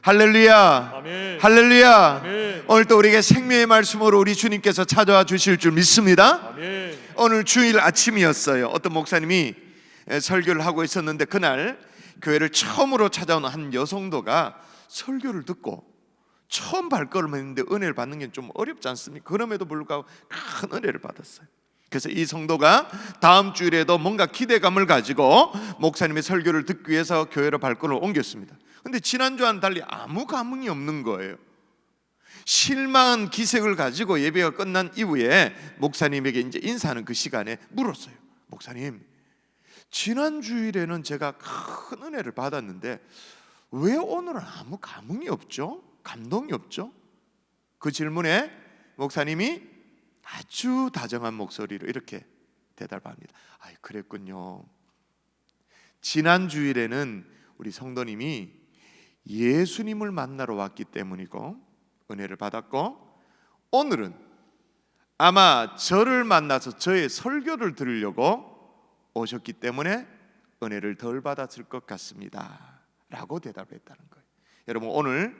할렐루야. 아멘. 할렐루야. 아멘. 오늘 또 우리에게 생명의 말씀으로 우리 주님께서 찾아와 주실 줄 믿습니다. 아멘. 오늘 주일 아침이었어요. 어떤 목사님이 설교를 하고 있었는데 그날 교회를 처음으로 찾아온 한 여성도가 설교를 듣고 처음 발걸음을 했는데 은혜를 받는 게 좀 어렵지 않습니까? 그럼에도 불구하고 큰 은혜를 받았어요. 그래서 이 성도가 다음 주일에도 뭔가 기대감을 가지고 목사님의 설교를 듣기 위해서 교회로 발걸음을 옮겼습니다. 근데 지난주와는 달리 아무 감흥이 없는 거예요. 실망한 기색을 가지고 예배가 끝난 이후에 목사님에게 이제 인사하는 그 시간에 물었어요. 목사님, 지난 주일에는 제가 큰 은혜를 받았는데 왜 오늘은 아무 감흥이 없죠? 감동이 없죠? 그 질문에 목사님이 아주 다정한 목소리로 이렇게 대답합니다. 아이, 그랬군요. 지난 주일에는 우리 성도님이 예수님을 만나러 왔기 때문이고 은혜를 받았고, 오늘은 아마 저를 만나서 저의 설교를 들으려고 오셨기 때문에 은혜를 덜 받았을 것 같습니다 라고 대답을 했다는 거예요. 여러분, 오늘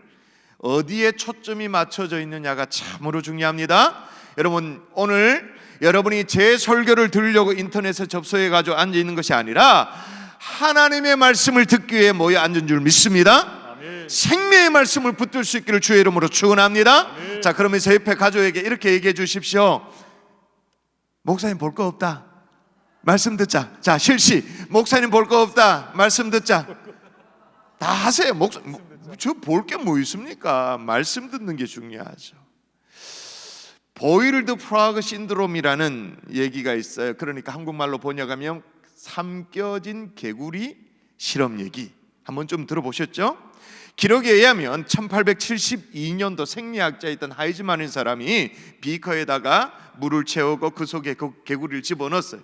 어디에 초점이 맞춰져 있느냐가 참으로 중요합니다. 여러분, 오늘 여러분이 제 설교를 들으려고 인터넷에 접속해가지고 앉아있는 것이 아니라 하나님의 말씀을 듣기 위해 모여 앉은 줄 믿습니다. 아멘. 생명의 말씀을 붙들 수 있기를 주의 이름으로 축원합니다. 아멘. 자, 그러면서 옆에 가족에게 이렇게 얘기해 주십시오. 목사님 볼 거 없다, 말씀 듣자. 자, 실시. 목사님 볼 거 없다, 말씀 듣자. 다 하세요. 저 볼 게 뭐 있습니까? 말씀 듣는 게 중요하죠. 보일드 프라그 신드롬이라는 얘기가 있어요. 그러니까 한국말로 번역하면 삼켜진 개구리 실험 얘기. 한번 좀 들어보셨죠? 기록에 의하면 1872년도 생리학자였던 하이즈만이라는 사람이 비커에다가 물을 채우고 그 속에 그 개구리를 집어넣었어요.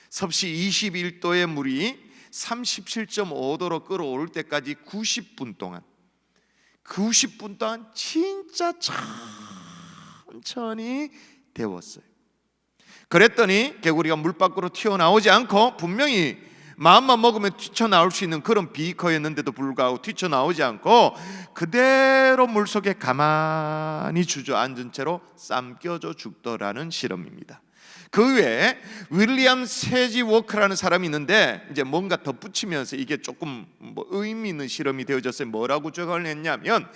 섭씨 21도의 물이 37.5도로 끓어오를 때까지 90분 동안 진짜 천천히 데웠어요. 그랬더니 개구리가 물 밖으로 튀어나오지 않고, 분명히 마음만 먹으면 튀쳐나올 수 있는 그런 비커였는데도 불구하고 튀쳐나오지 않고 그대로 물속에 가만히 주저앉은 채로 삼켜져 죽더라는 실험입니다. 그 외에 윌리엄 세지 워크라는 사람이 있는데 이제 뭔가 덧붙이면서 이게 조금 의미 있는 실험이 되어졌어요. 뭐라고 적용을 했냐면,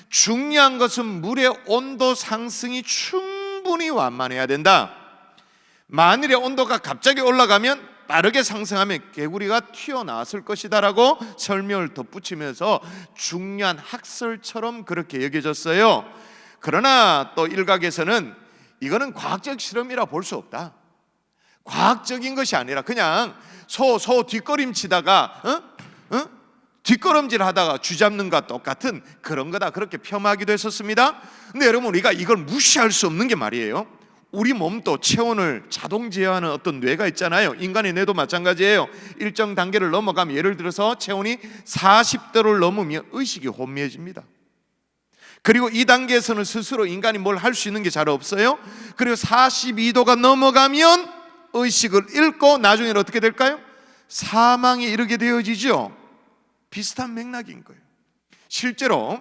중요한 것은 물의 온도 상승이 충분히 완만해야 된다. 만일에 온도가 갑자기 올라가면 빠르게 상승하면 개구리가 튀어나왔을 것이다라고 설명을 덧붙이면서 중요한 학설처럼 그렇게 여겨졌어요. 그러나 또 일각에서는 이거는 과학적 실험이라 볼 수 없다, 과학적인 것이 아니라 그냥 소 뒷걸음치다가 뒷걸음질 하다가 쥐잡는 것과 똑같은 그런 거다, 그렇게 폄하하기도 했었습니다. 근데 여러분, 우리가 이걸 무시할 수 없는 게 말이에요, 우리 몸도 체온을 자동 제어하는 어떤 뇌가 있잖아요. 인간의 뇌도 마찬가지예요. 일정 단계를 넘어가면, 예를 들어서 체온이 40도를 넘으면 의식이 혼미해집니다. 그리고 이 단계에서는 스스로 인간이 뭘 할 수 있는 게 잘 없어요. 그리고 42도가 넘어가면 의식을 잃고 나중에는 어떻게 될까요? 사망에 이르게 되어지죠. 비슷한 맥락인 거예요. 실제로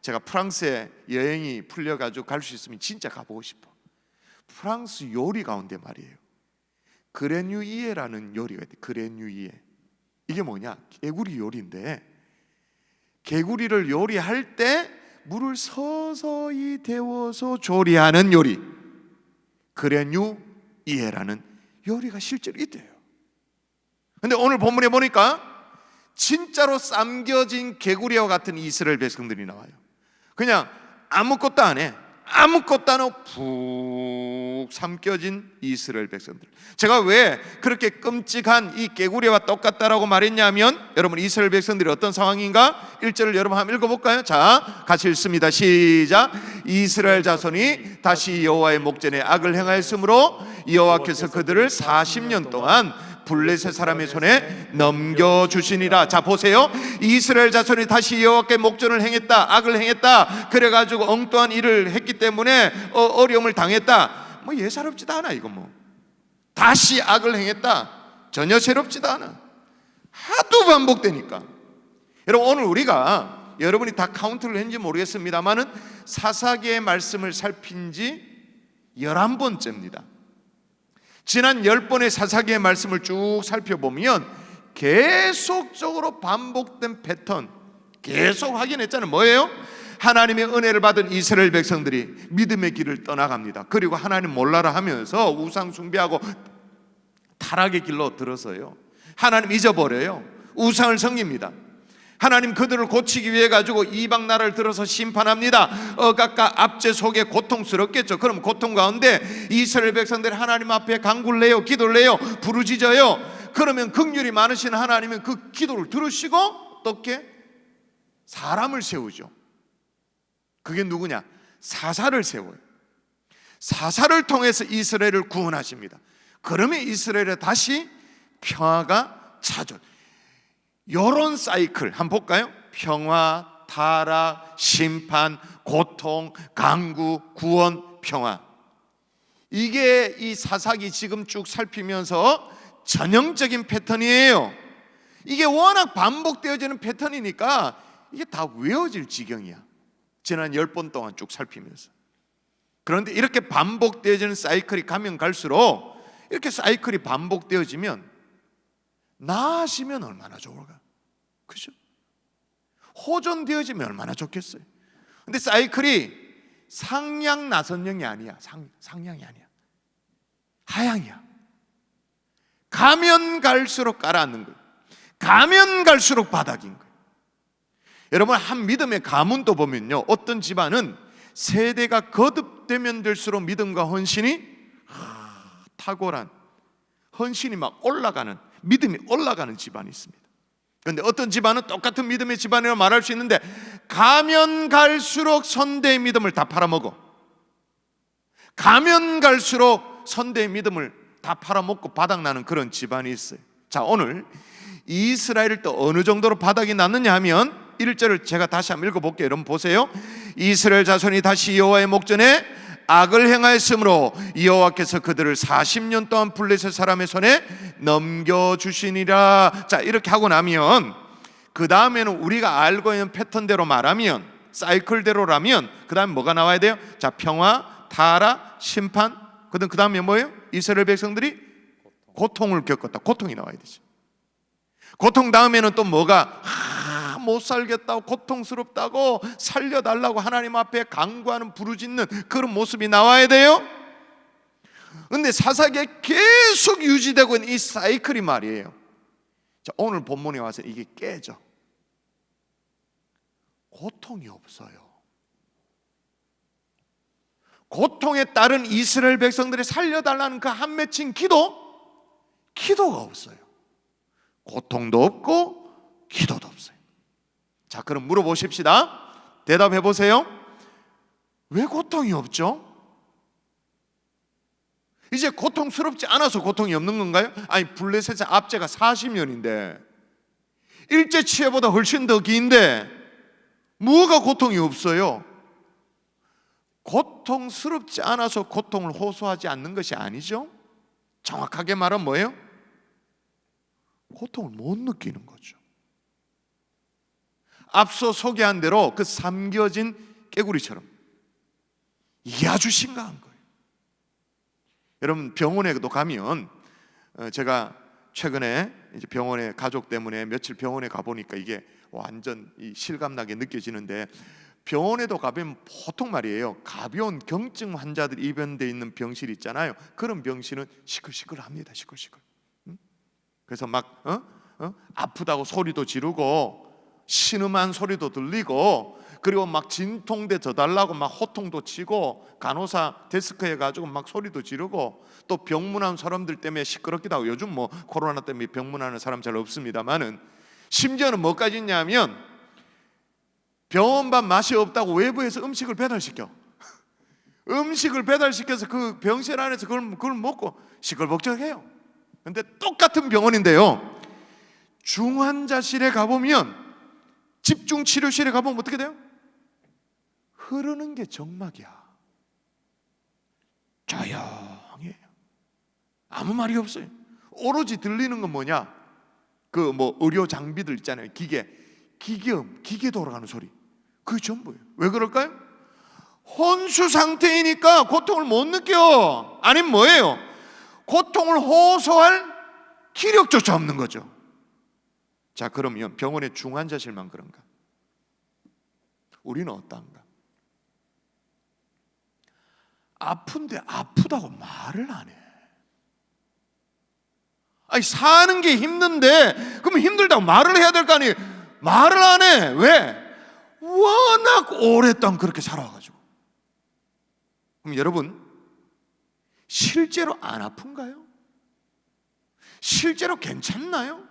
제가 프랑스에 여행이 풀려가지고 갈 수 있으면 진짜 가보고 싶어. 프랑스 요리 가운데 말이에요, 그레뉴이에라는 요리가 있대. 그레뉴이에. 이게 뭐냐? 개구리 요리인데, 개구리를 요리할 때 물을 서서히 데워서 조리하는 요리, 그레뉴이에라는 요리가 실제로 있대요. 근데 오늘 본문에 보니까 진짜로 삼겨진 개구리와 같은 이스라엘 백성들이 나와요. 그냥 아무것도 안 해, 아무것도 안 하고 푹 삼켜진 이스라엘 백성들. 제가 왜 그렇게 끔찍한 이 개구리와 똑같다라고 말했냐면, 여러분, 이스라엘 백성들이 어떤 상황인가? 1절을 여러분 한번 읽어볼까요? 자, 같이 읽습니다. 시작. 이스라엘 자손이 다시 여호와의 목전에 악을 행하였으므로 여호와께서 그들을 40년 동안 블레셋 사람의 손에 넘겨주시니라. 자, 보세요. 이스라엘 자손이 다시 여호와께 목전을 행했다, 악을 행했다, 그래가지고 엉뚱한 일을 했기 때문에 어려움을 당했다. 뭐 예사롭지도 않아. 이거 뭐 다시 악을 행했다, 전혀 새롭지도 않아. 하도 반복되니까. 여러분, 오늘 우리가 여러분이 다 카운트를 했는지 모르겠습니다만은 사사기의 말씀을 살핀 지 11번째입니다. 지난 10번의 사사기의 말씀을 쭉 살펴보면 계속적으로 반복된 패턴 계속 확인했잖아요. 뭐예요? 하나님의 은혜를 받은 이스라엘 백성들이 믿음의 길을 떠나갑니다. 그리고 하나님 몰라라 하면서 우상 숭배하고 타락의 길로 들어서요, 하나님 잊어버려요. 우상을 섬깁니다. 하나님 그들을 고치기 위해 가지고 이방 나라를 들어서 심판합니다. 억압과 압제 속에 고통스럽겠죠. 그럼 고통 가운데 이스라엘 백성들이 하나님 앞에 간구를 해요, 기도를 해요, 부르짖어요. 그러면 긍휼이 많으신 하나님은 그 기도를 들으시고 어떻게? 사람을 세우죠. 그게 누구냐? 사사를 세워요. 사사를 통해서 이스라엘을 구원하십니다. 그러면 이스라엘에 다시 평화가 찾아요. 이런 사이클 한번 볼까요? 평화, 타락, 심판, 고통, 강구, 구원, 평화. 이게 이 사사기 지금 쭉 살피면서 전형적인 패턴이에요. 이게 워낙 반복되어지는 패턴이니까 이게 다 외워질 지경이야. 지난 10번 동안 쭉 살피면서. 그런데 이렇게 반복되어지는 사이클이 가면 갈수록, 이렇게 사이클이 반복되어지면 나아지면 얼마나 좋을까? 그죠? 호전되어지면 얼마나 좋겠어요. 근데 사이클이 상향 나선형이 아니야. 상향이 아니야. 하향이야. 가면 갈수록 가라앉는 거예요. 가면 갈수록 바닥인 거예요. 여러분, 한 믿음의 가문도 보면요, 어떤 집안은 세대가 거듭되면 될수록 믿음과 헌신이 탁월한, 헌신이 막 올라가는, 믿음이 올라가는 집안이 있습니다. 그런데 어떤 집안은 똑같은 믿음의 집안이라고 말할 수 있는데 가면 갈수록 선대의 믿음을 다 팔아먹어. 가면 갈수록 선대의 믿음을 다 팔아먹고 바닥나는 그런 집안이 있어요. 자, 오늘 이스라엘을 또 어느 정도로 바닥이 났느냐 하면 1절을 제가 다시 한번 읽어볼게요. 여러분 보세요. 이스라엘 자손이 다시 여호와의 목전에 악을 행하였으므로 여호와께서 그들을 40년 동안 블레셋 사람의 손에 넘겨주시니라. 자, 이렇게 하고 나면 그 다음에는 우리가 알고 있는 패턴대로 말하면, 사이클대로라면 그 다음에 뭐가 나와야 돼요? 자, 평화, 타락, 심판. 그 다음에 뭐예요? 이스라엘 백성들이 고통을 겪었다. 고통이 나와야 되죠. 고통 다음에는 또 뭐가? 못 살겠다고, 고통스럽다고, 살려달라고 하나님 앞에 간구하는, 부르짖는 그런 모습이 나와야 돼요. 그런데 사사기에 계속 유지되고 있는 이 사이클이 말이에요. 자, 오늘 본문에 와서 이게 깨져. 고통이 없어요. 고통에 따른 이스라엘 백성들이 살려달라는 그 한 맺힌 기도가 없어요. 고통도 없고 기도도 없어요. 자, 그럼 물어보십시다. 대답해 보세요. 왜 고통이 없죠? 이제 고통스럽지 않아서 고통이 없는 건가요? 아니, 블레셋의 압제가 40년인데 일제 치해보다 훨씬 더 긴데 뭐가 고통이 없어요? 고통스럽지 않아서 고통을 호소하지 않는 것이 아니죠. 정확하게 말하면 뭐예요? 고통을 못 느끼는 거죠. 앞서 소개한 대로 그 삼겨진 깨구리처럼 이게 아주 심각한 거예요. 여러분, 병원에도 가면, 제가 최근에 이제 병원에 가족 때문에 며칠 병원에 가보니까 이게 완전 이 실감나게 느껴지는데, 병원에도 가보면 보통 말이에요, 가벼운 경증 환자들이 입원되어 있는 병실 있잖아요. 그런 병실은 시끌시끌합니다. 시끌시끌. 그래서 막 아프다고 소리도 지르고 신음한 소리도 들리고, 그리고 막 진통제 더 달라고 막 호통도 치고, 간호사 데스크에 가지고 막 소리도 지르고, 또 병문안 사람들 때문에 시끄럽기도 하고, 요즘 뭐 코로나 때문에 병문안하는 사람 잘 없습니다만은, 심지어는 뭐까지 있냐면 병원밥 맛이 없다고 외부에서 음식을 배달시켜. 음식을 배달시켜서 그 병실 안에서 그걸 먹고 시끌벅적해요. 근데 똑같은 병원인데요, 중환자실에 가보면, 집중치료실에 가보면 어떻게 돼요? 흐르는 게 정막이야. 조용해요. 아무 말이 없어요. 오로지 들리는 건 뭐냐? 그 뭐 의료 장비들 있잖아요. 기계 기계 돌아가는 소리, 그게 전부예요. 왜 그럴까요? 혼수 상태이니까 고통을 못 느껴. 아니면 뭐예요? 고통을 호소할 기력조차 없는 거죠. 자, 그러면 병원의 중환자실만 그런가? 우리는 어떤가? 아픈데 아프다고 말을 안 해. 아니, 사는 게 힘든데 그러면 힘들다고 말을 해야 될 거 아니에요. 말을 안 해. 왜? 워낙 오랫동안 그렇게 살아와가지고. 그럼 여러분, 실제로 안 아픈가요? 실제로 괜찮나요?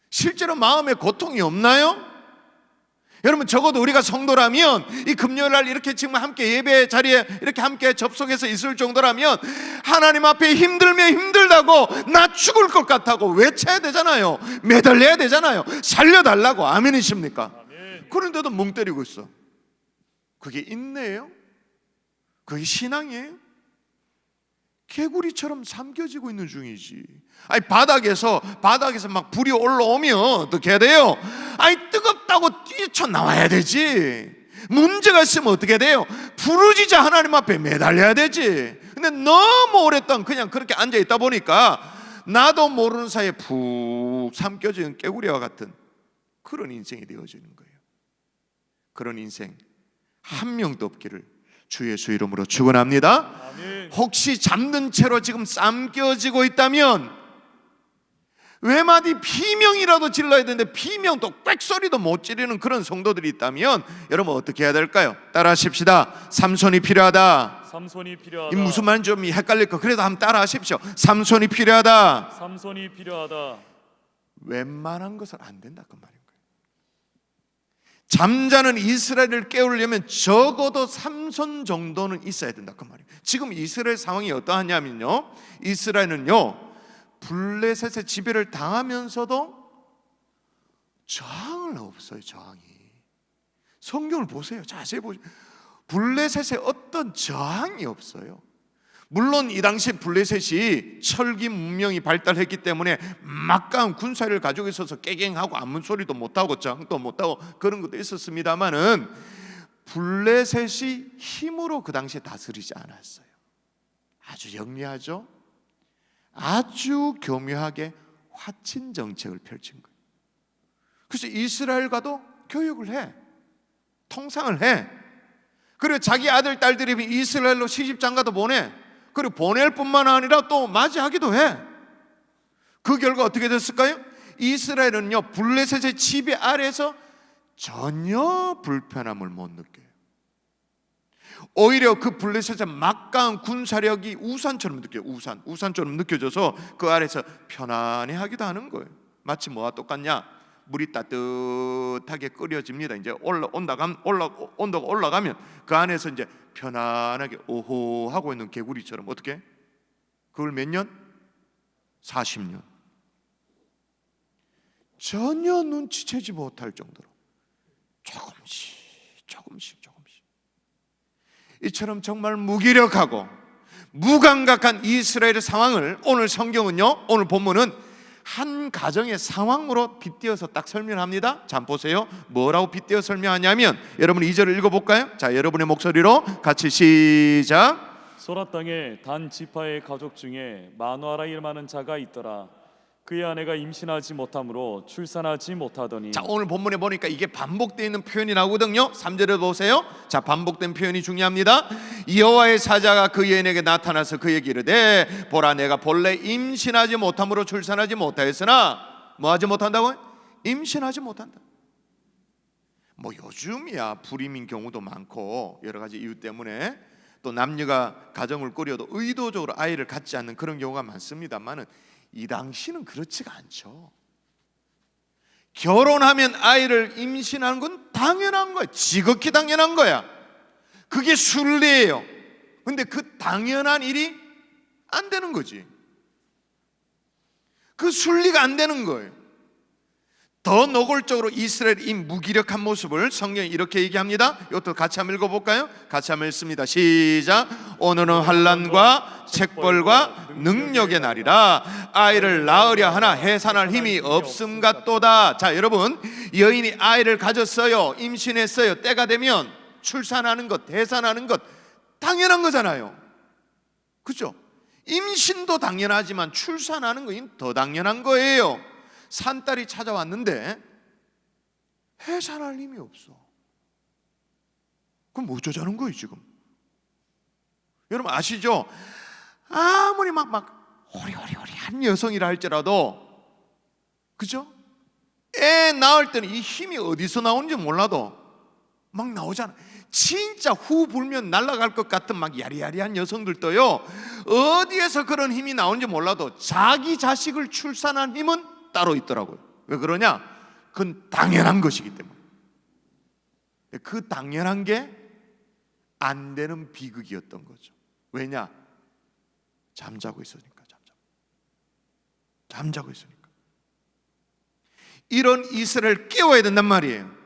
실제로 마음에 고통이 없나요? 여러분, 적어도 우리가 성도라면 이 금요일날 이렇게 지금 함께 예배 자리에 이렇게 함께 접속해서 있을 정도라면 하나님 앞에 힘들면 힘들다고, 나 죽을 것 같다고 외쳐야 되잖아요. 매달려야 되잖아요. 살려달라고. 아멘이십니까? 아멘. 그런데도 멍 때리고 있어. 그게 인내예요? 그게 신앙이에요? 개구리처럼 삼켜지고 있는 중이지. 아니, 바닥에서 막 불이 올라오면 어떻게 해야 돼요? 아니, 뜨겁다고 뛰쳐나와야 되지. 문제가 있으면 어떻게 돼요? 부르짖어 하나님 앞에 매달려야 되지. 근데 너무 오랫동안 그냥 그렇게 앉아있다 보니까 나도 모르는 사이에 푹 삼켜지는 개구리와 같은 그런 인생이 되어지는 거예요. 그런 인생 한 명도 없기를 주 예수 이름으로 축원합니다. 아멘. 혹시 잠든 채로 지금 삼켜지고 있다면 외마디 비명이라도 질러야 되는데 비명도 꽥소리도 못 지르는 그런 성도들이 있다면 여러분 어떻게 해야 될까요? 따라 하십시다. 삼손이 필요하다. 삼손이 필요하다. 이 무슨 말인지 좀 헷갈릴 거, 그래도 한번 따라 하십시오. 삼손이 필요하다. 삼손이 필요하다. 웬만한 것은 안 된다 그 말인 거예요. 잠자는 이스라엘을 깨우려면 적어도 삼손 정도는 있어야 된다 그 말이에요. 지금 이스라엘 상황이 어떠하냐면요, 이스라엘은요 블레셋의 지배를 당하면서도 저항은 없어요. 저항이. 성경을 보세요. 자세히 보세요. 블레셋의 어떤 저항이 없어요. 물론 이 당시 블레셋이 철기 문명이 발달했기 때문에 막강한 군사를 가지고 있어서 깨갱하고 아무 소리도 못하고 저항도 못하고 그런 것도 있었습니다마는 블레셋이 힘으로 그 당시에 다스리지 않았어요. 아주 영리하죠. 아주 교묘하게 화친 정책을 펼친 거예요. 그래서 이스라엘과도 교육을 해, 통상을 해. 그리고 자기 아들 딸들이 이스라엘로 시집장가도 보내. 그리고 보낼 뿐만 아니라 또 맞이하기도 해. 그 결과 어떻게 됐을까요? 이스라엘은요 블레셋의 지배 아래에서 전혀 불편함을 못 느껴요. 오히려 그 블레셋의 막강한 군사력이 우산처럼 느껴요. 우산처럼 느껴져서 그 아래에서 편안해하기도 하는 거예요. 마치 뭐와 똑같냐? 물이 따뜻하게 끓여집니다. 이제 온도가 올라가면 그 안에서 이제 편안하게 오호 하고 있는 개구리처럼 어떻게? 그걸 몇 년? 40년. 전혀 눈치채지 못할 정도로 조금씩 이처럼 정말 무기력하고 무감각한 이스라엘의 상황을 오늘 성경은요, 오늘 본문은 한 가정의 상황으로 빗대어서 딱 설명합니다. 자, 보세요. 뭐라고 빗대어 설명하냐면 여러분 2절을 읽어볼까요? 자, 여러분의 목소리로 같이 시작. 소라 땅에 단 지파의 가족 중에 마누아라 이름하는 자가 있더라. 그의 아내가 임신하지 못하므로 출산하지 못하더니. 자, 오늘 본문에 보니까 이게 반복되어 있는 표현이 나오거든요. 3절을 보세요. 자, 반복된 표현이 중요합니다. 여호와의 사자가 그 여인에게 나타나서 그에게 이르되 보라, 내가 본래 임신하지 못함으로 출산하지 못하였으나 뭐 하지 못한다고요? 임신하지 못한다. 뭐 요즘이야 불임인 경우도 많고 여러 가지 이유 때문에 또 남녀가 가정을 꾸려도 의도적으로 아이를 갖지 않는 그런 경우가 많습니다만은 이 당시는 그렇지가 않죠. 결혼하면 아이를 임신하는 건 당연한 거야. 지극히 당연한 거야. 그게 순리예요. 근데 그 당연한 일이 안 되는 거지. 그 순리가 안 되는 거예요. 더 노골적으로 이스라엘의 이 무기력한 모습을 성경이 이렇게 얘기합니다. 이것도 같이 한번 읽어볼까요? 같이 한번 읽습니다. 시작. 오늘은 환난과 책벌과 능력의 날이라. 아이를 낳으려 하나 해산할 힘이 없음 같도다. 자, 여러분, 여인이 아이를 가졌어요. 임신했어요. 때가 되면 출산하는 것, 해산하는 것 당연한 거잖아요. 그렇죠? 임신도 당연하지만 출산하는 건 더 당연한 거예요. 산딸이 찾아왔는데 해산할 힘이 없어. 그럼 어쩌자는 거예요 지금? 여러분 아시죠? 아무리 막 호리호리한 여성이라 할지라도, 그죠? 애 낳을 때는 이 힘이 어디서 나오는지 몰라도 막 나오잖아. 진짜 후 불면 날아갈 것 같은 막 야리야리한 여성들도요, 어디에서 그런 힘이 나오는지 몰라도 자기 자식을 출산한 힘은 따로 있더라고요. 왜 그러냐? 그건 당연한 것이기 때문에. 그 당연한 게 안 되는 비극이었던 거죠. 왜냐? 잠자고 있으니까. 잠자고 있으니까. 이런 이스라엘을 깨워야 된단 말이에요.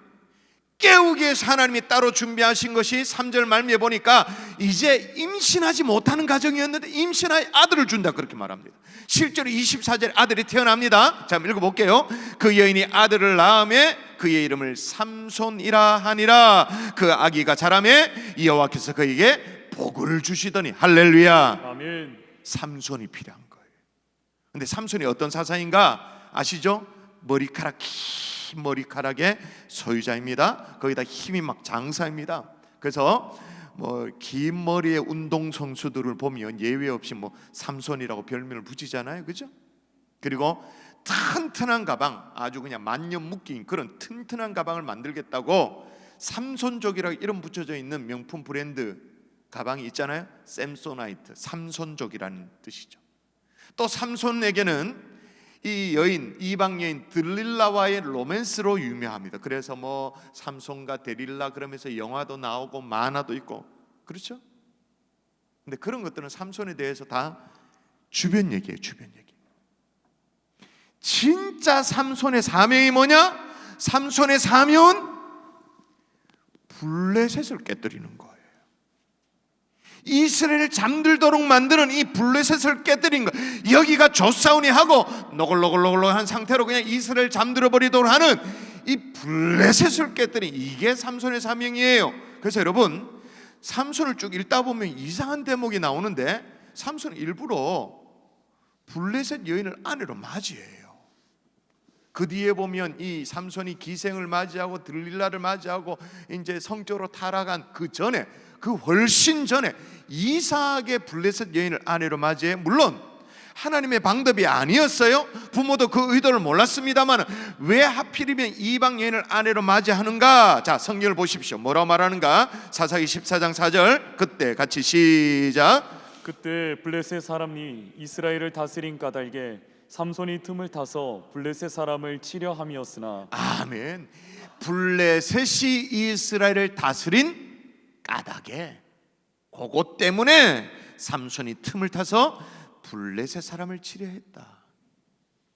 깨우기 위해서 하나님이 따로 준비하신 것이 3절 말미에 보니까 이제 임신하지 못하는 가정이었는데 임신하여 아들을 준다, 그렇게 말합니다. 실제로 24절에 아들이 태어납니다. 자, 읽어볼게요. 그 여인이 아들을 낳음에 그의 이름을 삼손이라 하니라. 그 아기가 자라매 여호와께서 그에게 복을 주시더니. 할렐루야. 아멘. 삼손이 필요한 거예요. 근데 삼손이 어떤 사사인가 아시죠? 머리카락, 긴 머리카락의 소유자입니다. 거기다 힘이 막 장사입니다. 그래서 뭐 긴 머리의 운동 선수들을 보면 예외 없이 뭐 삼손이라고 별명을 붙이잖아요, 그죠? 그리고 튼튼한 가방, 아주 그냥 만년 묶인 그런 튼튼한 가방을 만들겠다고 삼손족이라고 이름 붙여져 있는 명품 브랜드 가방이 있잖아요. 샘소나이트, 삼손족이라는 뜻이죠. 또 삼손에게는 이 여인, 이방 여인 들릴라와의 로맨스로 유명합니다. 그래서 뭐 삼손과 데릴라 그러면서 영화도 나오고 만화도 있고, 그렇죠? 근데 그런 것들은 삼손에 대해서 다 주변 얘기예요. 주변 얘기. 진짜 삼손의 사명이 뭐냐? 삼손의 사명은 블레셋을 깨뜨리는 거예요. 이스라엘을 잠들도록 만드는 이 블레셋을 깨뜨린 거. 여기가 조사우니 하고 노골노골한 상태로 그냥 이스라엘 잠들어 버리도록 하는 이 블레셋을 깨뜨린, 이게 삼손의 사명이에요. 그래서 여러분, 삼손을 쭉 읽다 보면 이상한 대목이 나오는데 삼손은 일부러 블레셋 여인을 아내로 맞이해요. 그 뒤에 보면 이 삼손이 기생을 맞이하고 들릴라를 맞이하고 이제 성적으로 타락한 그 전에, 그 훨씬 전에 이삭의 블레셋 여인을 아내로 맞이해. 물론 하나님의 방법이 아니었어요. 부모도 그 의도를 몰랐습니다만 왜 하필이면 이방 여인을 아내로 맞이하는가? 자, 성경을 보십시오. 뭐라고 말하는가? 사사기 14장 4절. 그때 같이 시작. 그때 블레셋 사람이 이스라엘을 다스린 까닭에 삼손이 틈을 타서 블레셋 사람을 치려 함이었으나. 아멘. 블레셋이 이스라엘을 다스린 까닭에, 그것 때문에 삼손이 틈을 타서 블레셋 사람을 치려 했다.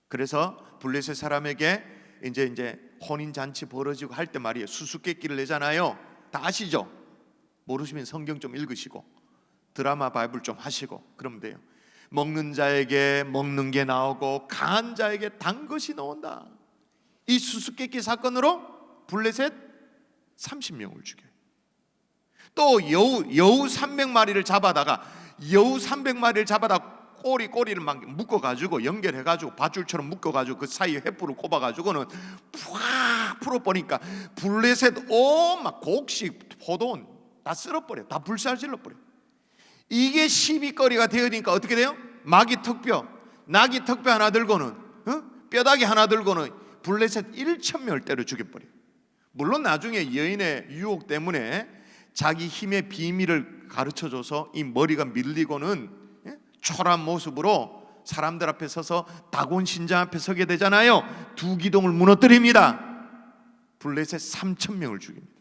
그래서 블레셋 사람에게 이제 혼인 잔치 벌어지고 할 때 말이에요, 수수께끼를 내잖아요. 다 아시죠? 모르시면 성경 좀 읽으시고 드라마 바이블 좀 하시고 그러면 돼요. 먹는 자에게 먹는 게 나오고 강한 자에게 단 것이 나온다. 이 수수께끼 사건으로 블레셋 30명을 죽여요. 또 여우 300마리를 잡아다가 여우 300마리를 잡아다 꼬리를 막 묶어가지고 연결해가지고 밧줄처럼 묶어가지고 그 사이에 횃불을 꼽아가지고는 푹 풀어보니까 블레셋 막 곡식, 포도원 다 쓸어버려, 다 불살질러버려. 이게 시비거리가 되어지니까 어떻게 돼요? 마귀 턱뼈, 나귀 턱뼈 하나 들고는 뼈다귀 하나 들고는 블레셋 1,000명을 때려 죽여버려. 물론 나중에 여인의 유혹 때문에 자기 힘의 비밀을 가르쳐줘서 이 머리가 밀리고는 초라한 모습으로 사람들 앞에 서서 다곤 신장 앞에 서게 되잖아요. 두 기둥을 무너뜨립니다. 블레셋 3,000명을 죽입니다.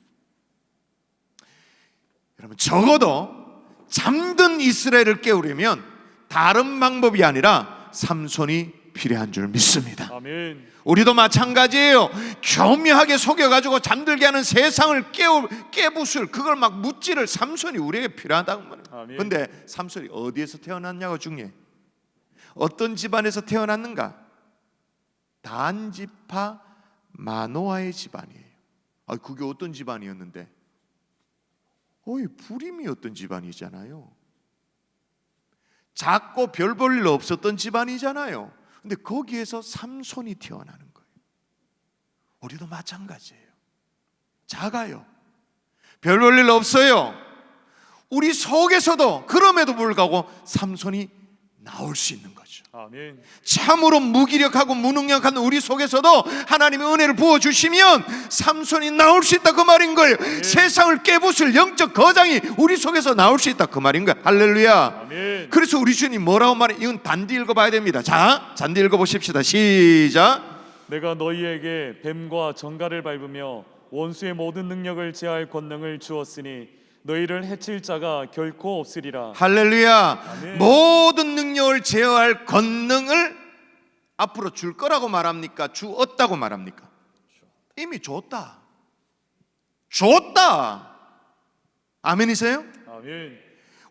여러분, 적어도 잠든 이스라엘을 깨우려면 다른 방법이 아니라 삼손이 필요한 줄 믿습니다. 아멘. 우리도 마찬가지예요. 교묘하게 속여가지고 잠들게 하는 세상을 깨부술, 그걸 막 무찌를 삼손이 우리에게 필요하다고 말해요. 아멘. 근데 삼손이 어디에서 태어났냐가 중요해. 어떤 집안에서 태어났는가? 단지파 마노아의 집안이에요. 그게 어떤 집안이었는데? 불임이었던 집안이잖아요. 작고 별 볼 일 없었던 집안이잖아요. 근데 거기에서 삼손이 태어나는 거예요. 우리도 마찬가지예요. 작아요. 별 볼 일 없어요. 우리 속에서도 그럼에도 불구하고 삼손이 나올 수 있는 거죠. 아멘. 참으로 무기력하고 무능력한 우리 속에서도 하나님의 은혜를 부어주시면 삼손이 나올 수 있다 그 말인 거예요. 세상을 깨부술 영적 거장이 우리 속에서 나올 수 있다 그 말인 거예요. 할렐루야. 아멘. 그래서 우리 주님 뭐라고 말해? 이건 단디 읽어봐야 됩니다. 자, 단디 읽어보십시다. 시작. 내가 너희에게 뱀과 정갈을 밟으며 원수의 모든 능력을 제할 권능을 주었으니 너희를 해칠 자가 결코 없으리라. 할렐루야. 아멘. 모든 능력을 제어할 권능을 앞으로 줄 거라고 말합니까? 주었다고 말합니까? 이미 줬다. 아멘이세요? 아멘.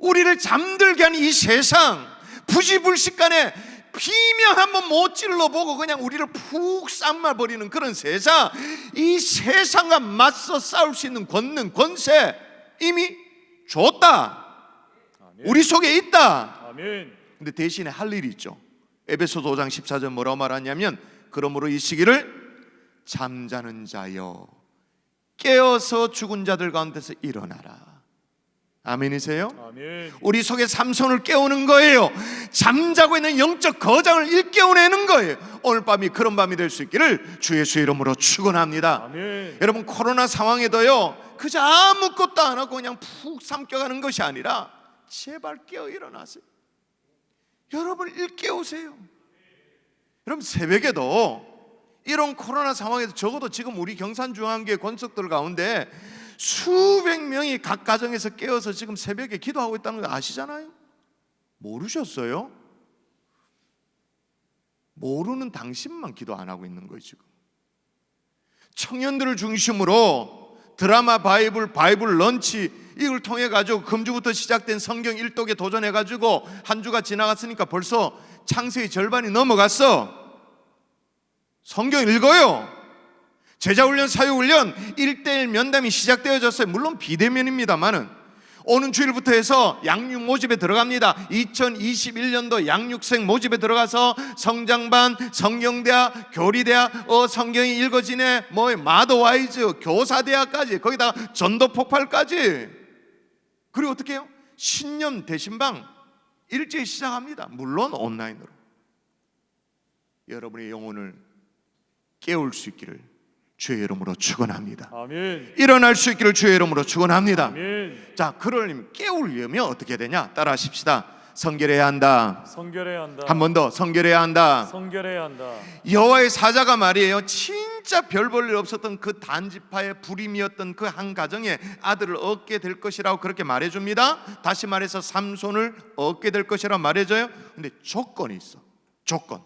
우리를 잠들게 한 이 세상, 부지불식간에 비명 한번 못 질러보고 그냥 우리를 푹 삶아버리는 그런 세상, 이 세상과 맞서 싸울 수 있는 권능, 권세 이미 줬다. 아멘. 우리 속에 있다. 아멘. 근데 대신에 할 일이 있죠. 에베소서 5장 14절 뭐라고 말하냐면, 그러므로 이 시기를 잠자는 자여 깨어서 죽은 자들 가운데서 일어나라. 아멘이세요? 아멘. 우리 속에 삼손을 깨우는 거예요. 잠자고 있는 영적 거장을 일깨워내는 거예요. 오늘 밤이 그런 밤이 될 수 있기를 주 예수의 이름으로 축원합니다. 아멘. 여러분, 코로나 상황에도요, 그저 아무것도 안 하고 그냥 푹 삼켜가는 것이 아니라 제발 깨어 일어나세요. 여러분 일깨우세요. 여러분 새벽에도 이런 코로나 상황에서 적어도 지금 우리 경산중앙교회 권속들 가운데 수백 명이 각 가정에서 깨어서 지금 새벽에 기도하고 있다는 거 아시잖아요? 모르셨어요? 모르는 당신만 기도 안 하고 있는 거예요. 지금 청년들을 중심으로 드라마 바이블 런치 이걸 통해 가지고 금주부터 시작된 성경 일독에 도전해 가지고 한 주가 지나갔으니까 벌써 창세기 절반이 넘어갔어. 성경 읽어요. 제자훈련, 사유훈련 1:1 면담이 시작되어졌어요. 물론 비대면입니다만은 오는 주일부터 해서 양육 모집에 들어갑니다. 2021년도 양육생 모집에 들어가서 성장반, 성경대학, 교리대학, 성경이 읽어지네, 마더와이즈, 교사대학까지, 거기다가 전도폭발까지. 그리고 어떻게 해요? 신년 대신방 일제히 시작합니다. 물론 온라인으로. 여러분의 영혼을 깨울 수 있기를 주의 이름으로 축원합니다. 아멘. 일어날 수 있기를 주의 이름으로 축원합니다. 아멘. 자, 그러려면 깨우려면 어떻게 되냐? 따라하십시다. 성결해야 한다. 성결해야 한다. 한 번 더, 성결해야 한다. 성결해야 한다. 여호와의 사자가 말이에요, 진짜 별 볼 일 없었던 그 단지파의 불임이었던 그 한 가정에 아들을 얻게 될 것이라고 그렇게 말해줍니다. 다시 말해서 삼손을 얻게 될 것이라고 말해줘요. 근데 조건이 있어. 조건.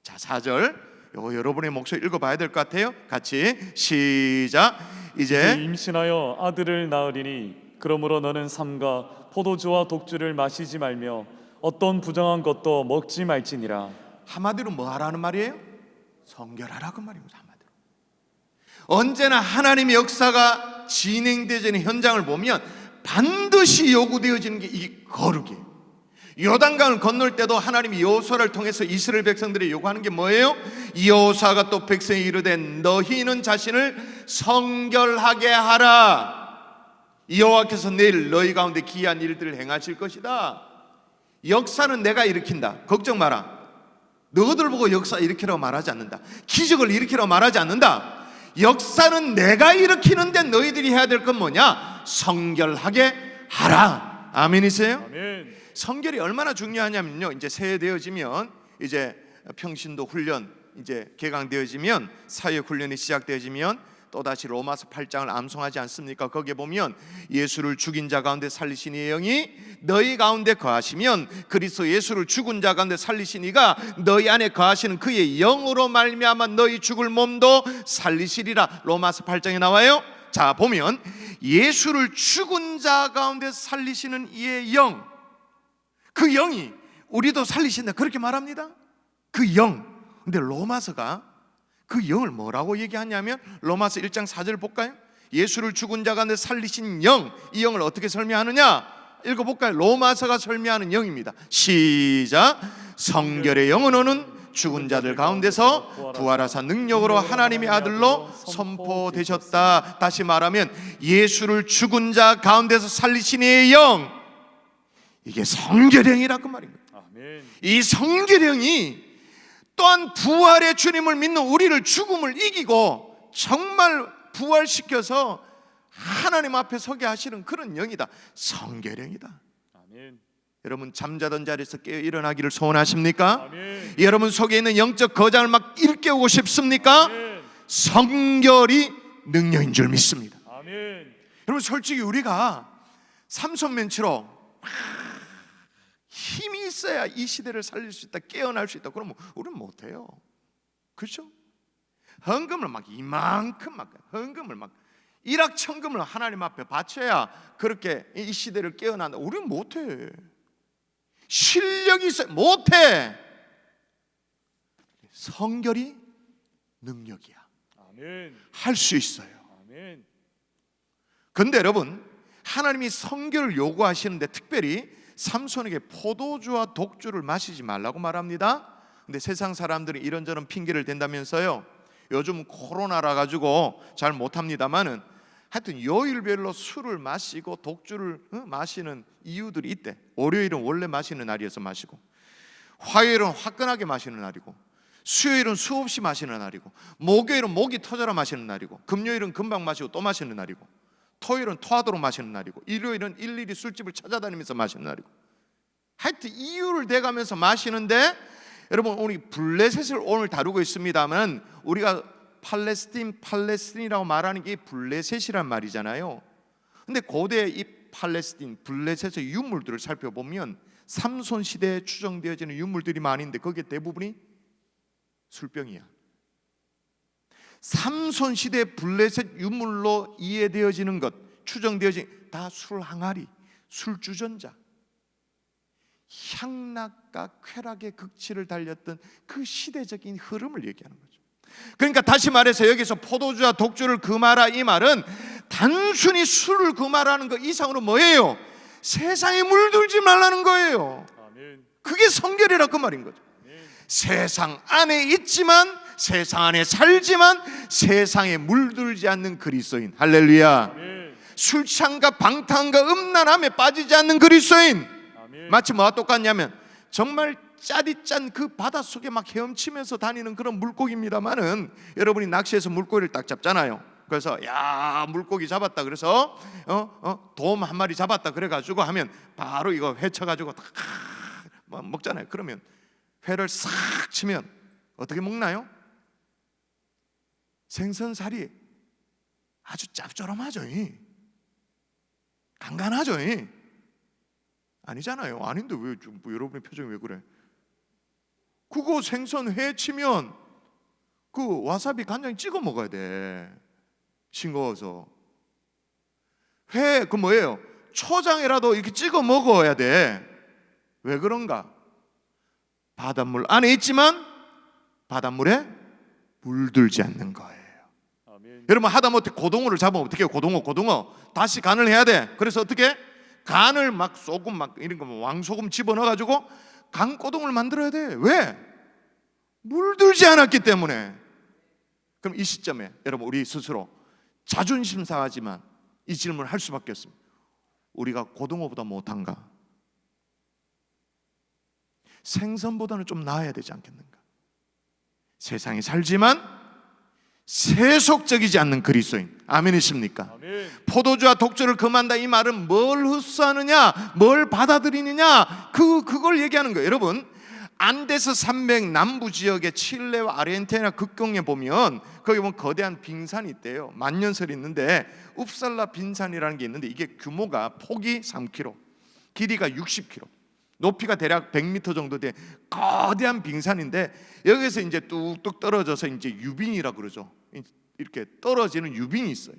자, 4절 이거 여러분의 목소리 읽어봐야 될 것 같아요. 같이 시작. 이제 임신하여 아들을 낳으리니 그러므로 너는 삼가 포도주와 독주를 마시지 말며 어떤 부정한 것도 먹지 말지니라. 한마디로 뭐 하라는 말이에요? 성결하라 그 말입니다. 한마디로. 언제나 하나님의 역사가 진행되는 현장을 보면 반드시 요구되어지는 게 이 거룩이에요. 요단강을 건널 때도 하나님이 여호수아를 통해서 이스라엘 백성들이 요구하는 게 뭐예요? 여호수아가 또 백성이 이르되 너희는 자신을 성결하게 하라. 여호와께서 내일 너희 가운데 기이한 일들을 행하실 것이다. 역사는 내가 일으킨다. 걱정 마라. 너희들 보고 역사 일으키라고 말하지 않는다. 기적을 일으키라고 말하지 않는다. 역사는 내가 일으키는데 너희들이 해야 될 건 뭐냐? 성결하게 하라. 아멘이세요? 아멘. 성결이 얼마나 중요하냐면요, 이제 새해 되어지면 이제 평신도 훈련 이제 개강되어지면 사역 훈련이 시작되어지면 또다시 로마서 8장을 암송하지 않습니까? 거기에 보면 예수를 죽인 자 가운데 살리신 이의 영이 너희 가운데 거하시면 그리스도 예수를 죽은 자 가운데 살리신 이가 너희 안에 거하시는 그의 영으로 말미암아 너희 죽을 몸도 살리시리라. 로마서 8장에 나와요. 자, 보면 예수를 죽은 자 가운데 살리시는 이의 영, 그 영이 우리도 살리신다 그렇게 말합니다. 그 영. 근데 로마서가 그 영을 뭐라고 얘기하냐면 로마서 1장 4절 볼까요? 예수를 죽은 자 가운데 살리신 영, 이 영을 어떻게 설명하느냐? 읽어볼까요? 로마서가 설명하는 영입니다. 시작. 성결의 영으로는 죽은 자들 가운데서 부활하사 능력으로 하나님의 아들로 선포되셨다. 다시 말하면 예수를 죽은 자 가운데서 살리신 이의 영, 이게 성결영이라 그 말입니다. 아멘. 이 성결영이 또한 부활의 주님을 믿는 우리를 죽음을 이기고 정말 부활시켜서 하나님 앞에 서게 하시는 그런 영이다. 성결영이다. 아멘. 여러분 잠자던 자리에서 깨어 일어나기를 소원하십니까? 아멘. 여러분 속에 있는 영적 거장을 막 일깨우고 싶습니까? 아멘. 성결이 능력인 줄 믿습니다. 아멘. 여러분 솔직히 우리가 삼손맨처럼 힘이 있어야 이 시대를 살릴 수 있다, 깨어날 수 있다. 그러면 우리는 못해요. 그렇죠? 헌금을 막 이만큼 막 헌금을 막 일확천금을 하나님 앞에 바쳐야 그렇게 이 시대를 깨어난다. 우리는 못해. 실력이 있어야 못해. 성결이 능력이야. 아멘. 할 수 있어요. 아멘. 근데 여러분 하나님이 성결을 요구하시는데 특별히 삼손에게 포도주와 독주를 마시지 말라고 말합니다. 근데 세상 사람들이 이런저런 핑계를 댄다면서요. 요즘 코로나라 가지고 잘 못합니다만은 하여튼 요일별로 술을 마시고 독주를 마시는 이유들이 있대. 월요일은 원래 마시는 날이어서 마시고, 화요일은 화끈하게 마시는 날이고, 수요일은 수없이 마시는 날이고, 목요일은 목이 터져라 마시는 날이고, 금요일은 금방 마시고 또 마시는 날이고, 토요일은 토하도록 마시는 날이고, 일요일은 일일이 술집을 찾아다니면서 마시는 날이고, 하여튼 이유를 대가면서 마시는데, 여러분 우리 블레셋을 오늘 다루고 있습니다만 우리가 팔레스틴이라고 말하는 게 블레셋이란 말이잖아요. 근데 고대 이 팔레스틴 블레셋의 유물들을 살펴보면 삼손 시대에 추정되어지는 유물들이 많은데 거기에 대부분이 술병이야. 삼손 시대 블레셋 유물로 이해되어지는 것, 추정되어진 다 술 항아리, 술 주전자, 향락과 쾌락의 극치를 달렸던 그 시대적인 흐름을 얘기하는 거죠. 그러니까 다시 말해서 여기서 포도주와 독주를 금하라 이 말은 단순히 술을 금하라는 것 이상으로 뭐예요? 세상에 물들지 말라는 거예요. 아멘. 그게 성결이라 그 말인 거죠. 아멘. 세상 안에 있지만, 세상 안에 살지만 세상에 물들지 않는 그리스도인. 할렐루야. 아멘. 술 취함과 방탕과 음란함에 빠지지 않는 그리스도인. 아멘. 마치 뭐가 똑같냐면 정말 짜릿짠 그 바닷속에 막 헤엄치면서 다니는 그런 물고기입니다만은 여러분이 낚시해서 물고기를 딱 잡잖아요. 그래서 야 물고기 잡았다 그래서 돔 한 마리 잡았다 그래가지고 하면 바로 이거 회쳐가지고 딱 먹잖아요. 그러면 회를 싹 치면 어떻게 먹나요? 생선살이 아주 짭조름하죠. 간간하죠. 아니잖아요. 아닌데 왜 뭐 여러분의 표정이 왜 그래? 그거 생선 회 치면 그 와사비 간장 찍어 먹어야 돼. 싱거워서. 회 그 뭐예요? 초장에라도 이렇게 찍어 먹어야 돼. 왜 그런가? 바닷물 안에 있지만 바닷물에 물들지 않는 거예요. 아멘. 여러분 하다못해 고등어를 잡으면 어떻게 해요? 고등어 다시 간을 해야 돼. 그래서 어떻게? 간을 막 소금 막 이런 거 왕소금 집어넣어 가지고 간고동을 만들어야 돼. 왜? 물들지 않았기 때문에. 그럼 이 시점에 여러분 우리 스스로 자존심 상하지만 이 질문을 할 수밖에 없습니다. 우리가 고등어보다 못한가? 생선보다는 좀 나아야 되지 않겠는가? 세상에 살지만 세속적이지 않는 그리스도인. 아멘이십니까? 아멘. 포도주와 독주를 금한다 이 말은 뭘 흡수하느냐, 뭘 받아들이느냐, 그걸 얘기하는 거예요. 여러분 안데스 산맥 남부 지역의 칠레와 아르헨티나 국경에 보면 거기 보면 거대한 빙산이 있대요. 만년설이 있는데 웁살라 빙산이라는 게 있는데 이게 규모가 폭이 3km, 길이가 60km, 높이가 대략 100m 정도 된 거대한 빙산인데 여기서 이제 뚝뚝 떨어져서 이제 유빙이라 그러죠. 이렇게 떨어지는 유빙이 있어요.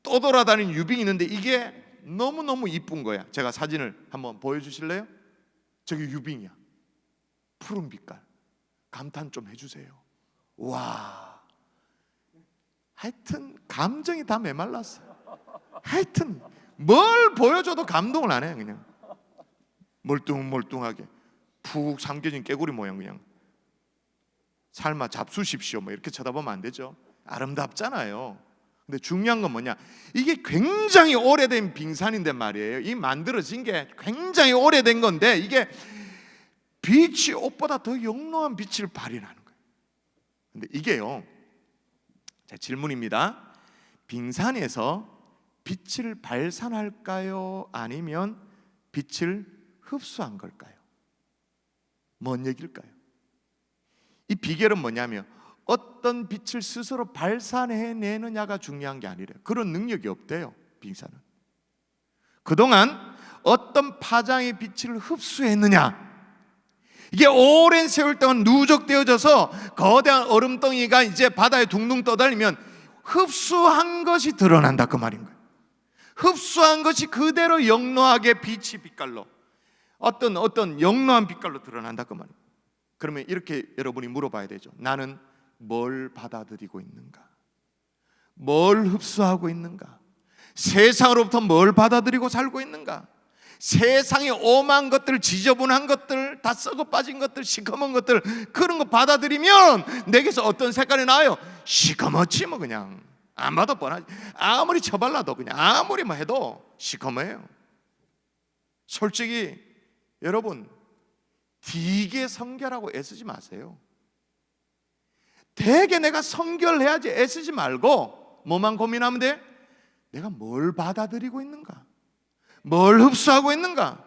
떠돌아다니는 유빙이 있는데 이게 너무너무 이쁜 거야. 제가 사진을 한번 보여주실래요? 저기 유빙이야. 푸른 빛깔. 감탄 좀 해주세요. 와, 하여튼 감정이 다 메말랐어. 하여튼 뭘 보여줘도 감동을 안 해. 그냥 멀뚱멀뚱하게 푹 삼겨진 깨구리 모양. 그냥 삶아 잡수십시오 뭐 이렇게 쳐다보면 안 되죠. 아름답잖아요. 근데 중요한 건 뭐냐, 이게 굉장히 오래된 빙산인데 말이에요. 이 만들어진 게 굉장히 오래된 건데 이게 빛이 옷보다 더 영롱한 빛을 발휘하는 거예요. 근데 이게요, 자, 질문입니다. 빙산에서 빛을 발산할까요? 아니면 빛을 흡수한 걸까요? 뭔 얘기일까요? 이 비결은 뭐냐면 어떤 빛을 스스로 발산해내느냐가 중요한 게 아니래요. 그런 능력이 없대요. 빙산은 그동안 어떤 파장의 빛을 흡수했느냐, 이게 오랜 세월 동안 누적되어져서 거대한 얼음덩이가 이제 바다에 둥둥 떠다니면 흡수한 것이 드러난다 그 말인 거예요. 흡수한 것이 그대로 영롱하게 빛이 빛깔로 어떤 영롱한 빛깔로 드러난다 그 말이에요. 그러면 이렇게 여러분이 물어봐야 되죠. 나는 뭘 받아들이고 있는가? 뭘 흡수하고 있는가? 세상으로부터 뭘 받아들이고 살고 있는가? 세상의 오만 것들, 지저분한 것들, 다 썩어 빠진 것들, 시커먼 것들, 그런 거 받아들이면 내게서 어떤 색깔이 나요? 시커멓지 뭐. 그냥 안 봐도 뻔하지. 아무리 쳐발라도 그냥 아무리 뭐 해도 시커매요. 솔직히 여러분, 되게 성결하고 애쓰지 마세요. 되게 내가 성결해야지 애쓰지 말고 뭐만 고민하면 돼? 내가 뭘 받아들이고 있는가? 뭘 흡수하고 있는가?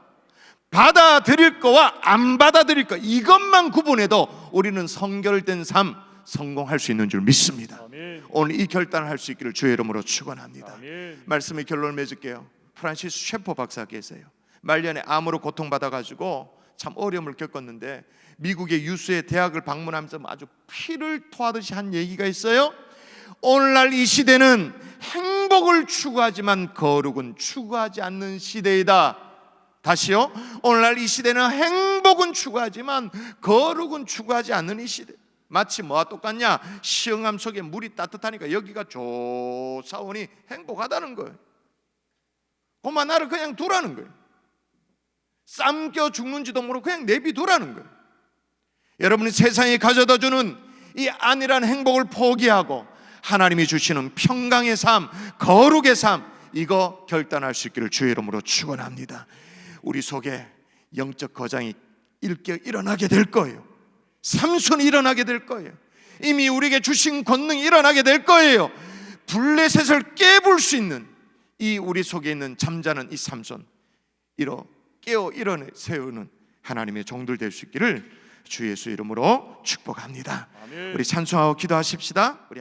받아들일 거와 안 받아들일 거, 이것만 구분해도 우리는 성결된 삶 성공할 수 있는 줄 믿습니다. 아멘. 오늘 이 결단을 할 수 있기를 주의 이름으로 축원합니다. 아멘. 말씀의 결론을 맺을게요. 프란시스 셰퍼 박사 계세요. 말년에 암으로 고통받아가지고 참 어려움을 겪었는데 미국의 유수의 대학을 방문하면서 아주 피를 토하듯이 한 얘기가 있어요. 오늘날 이 시대는 행복을 추구하지만 거룩은 추구하지 않는 시대이다. 다시요, 오늘날 이 시대는 행복은 추구하지만 거룩은 추구하지 않는 이 시대. 마치 뭐와 똑같냐? 시흥암 속에 물이 따뜻하니까 여기가 조사오니 행복하다는 거예요. 그만 나를 그냥 두라는 거예요. 쌈겨 죽는지도 모르고 그냥 내비두라는 거예요. 여러분이 세상에 가져다주는 이 안일한 행복을 포기하고 하나님이 주시는 평강의 삶, 거룩의 삶, 이거 결단할 수 있기를 주의 이름으로 축원합니다. 우리 속에 영적 거장이 일어나게 될 거예요. 삼손이 일어나게 될 거예요. 이미 우리에게 주신 권능이 일어나게 될 거예요. 블레셋을 깨볼 수 있는 이 우리 속에 있는 잠자는 이 삼손, 깨어 세우는 하나님의 종들 될 수 있기를 주 예수 이름으로 축복합니다. 아멘. 우리 찬송하고 기도하십시다. 우리